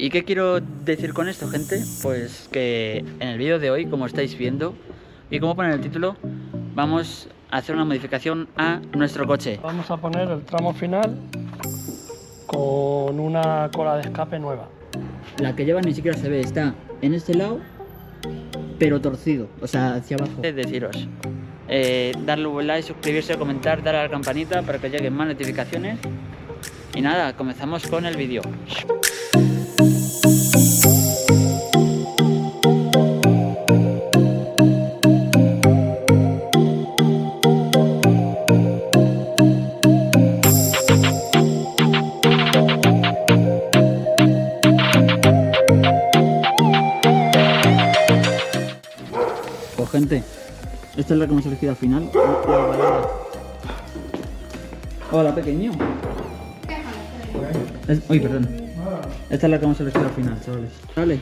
¿Y qué quiero decir con esto, gente? Pues que en el vídeo de hoy, como estáis viendo, y como pone en el título, vamos a hacer una modificación a nuestro coche. Vamos a poner el tramo final con una cola de escape nueva. La que lleva ni siquiera se ve, está en este lado, pero torcido, o sea, hacia abajo. Deciros, darle un like, suscribirse, comentar, darle a la campanita para que lleguen más notificaciones. Y nada, comenzamos con el vídeo. Pues gente, esta es la que hemos elegido al final. Hola, pequeño. Uy, perdón. Esta es la que hemos elegido al final, chavales. Vale.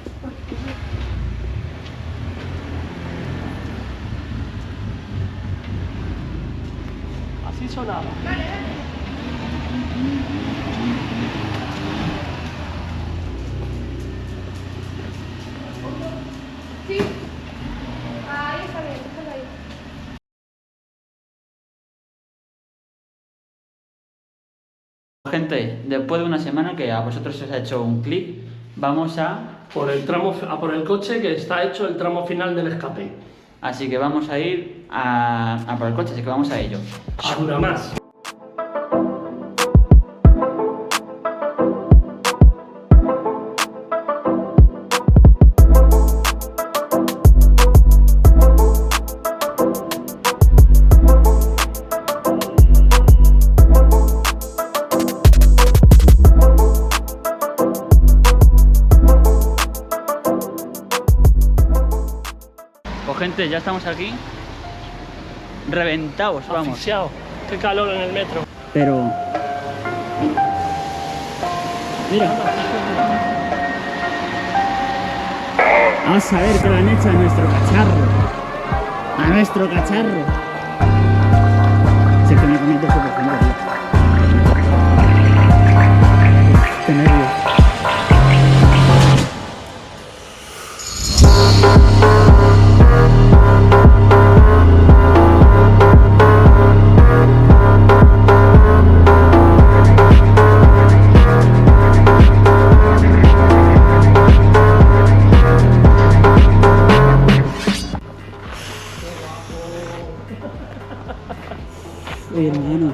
Así sonaba. Sí. Ahí está bien, déjalo ahí. Gente, después de una semana que a vosotros os ha hecho un clic, vamos a... Por el coche que está hecho el tramo final del escape. Así que vamos a ir a por el coche, así que vamos a ello. A dura más. Pues gente, ya estamos aquí. Reventados, vamos. Asfixiado. Qué calor en el metro. Pero... Mira. Vamos a ver qué le han hecho a nuestro cacharro. A nuestro cacharro. Si es que me comento eso por favor, tío. Qué nervios. Hermano,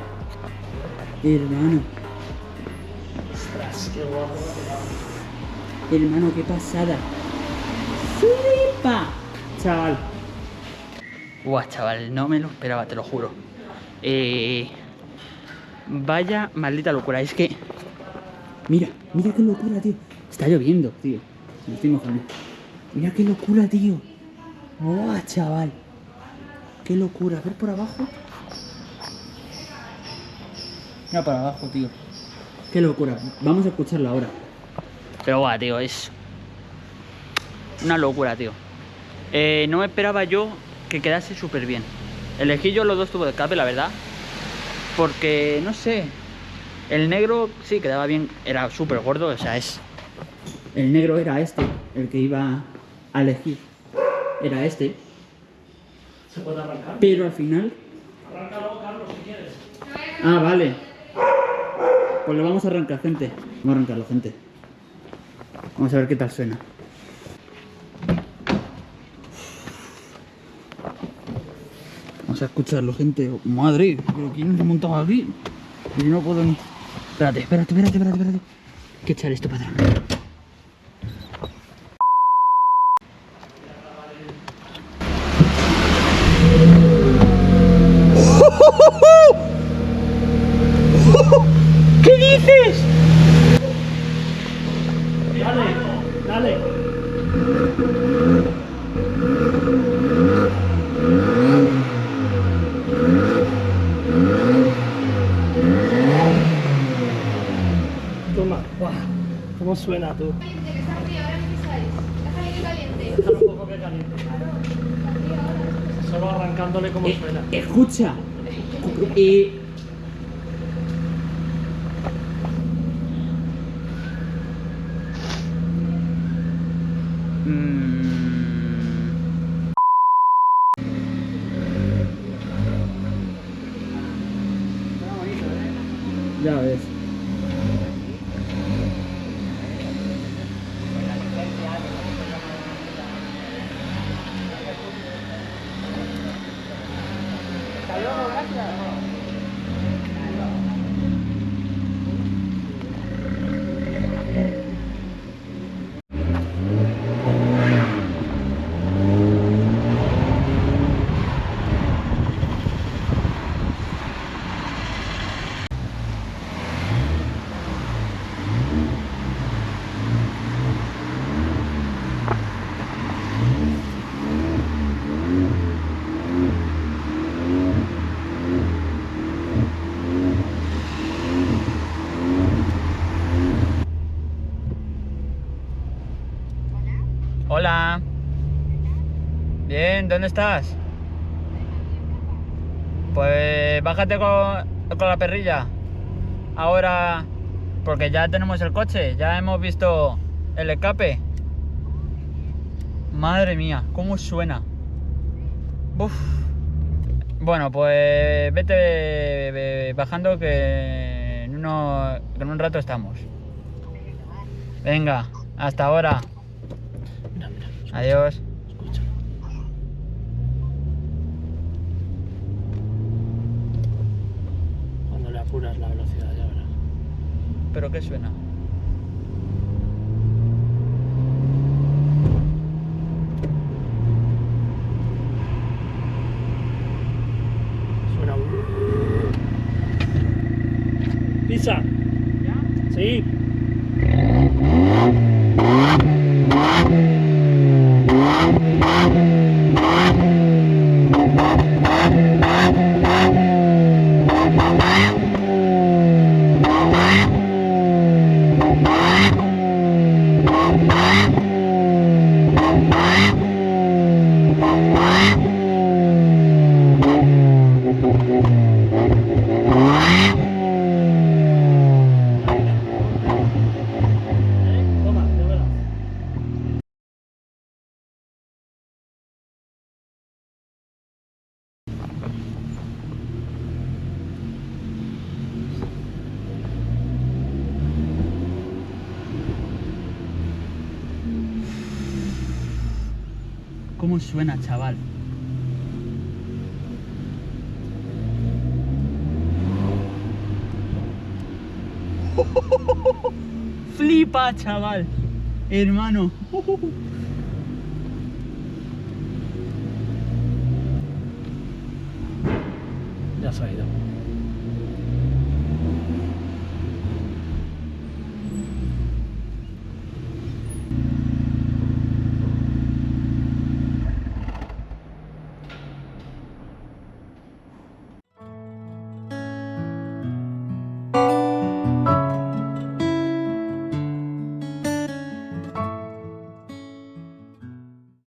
hermano, Ostras, qué guapo. hermano, qué pasada. ¡Flipa! Chaval. Buah, chaval, no me lo esperaba, te lo juro. Vaya maldita locura, es que... Mira, mira qué locura, tío. Está lloviendo, tío. Me estoy mojando. Mira qué locura, tío. Buah, chaval. Qué locura. A ver por abajo. Mira para abajo, tío. Qué locura. Vamos a escucharla ahora. Pero guau, tío, es una locura, tío. No me esperaba yo que quedase súper bien. Elegí yo los dos tubos de escape, la verdad. Porque, no sé, el negro sí quedaba bien. Era súper gordo, o sea, es... El negro era este, el que iba a elegir. Era este. ¿Se puede arrancar? Pero al final... Arráncalo, Carlos, si quieres. Ah, vale. Pues lo vamos a arrancar, gente. Vamos a arrancarlo, gente. Vamos a ver qué tal suena. Vamos a escucharlo, gente. Madre, pero ¿quién se ha montado aquí? Yo no puedo ni... Espérate. Hay que echar esto para atrás. ¿Qué dices? Dale. Toma. Buah, ¿cómo suena tú? Caliente, que está frío, ahora empezáis. Déjale que caliente. Déjalo un poco que caliente. Solo arrancándole como suena. Escucha. Ya ves. Hola. Bien, ¿dónde estás? Pues bájate con la perrilla. Ahora, porque ya tenemos el coche, ya hemos visto el escape. Madre mía, cómo suena. Uf. Bueno, pues vete bajando que en un rato estamos. Venga, hasta ahora. Mira, mira. Escucha, Adiós. escucha. Cuando le apuras la velocidad, ya verás. ¿Pero qué suena? Suena. ¡Pisa! ¿Ya? Sí. Toma, ya verás. ¿Cómo suena, chaval? Flipa, chaval. Hermano. Ya se ha ido.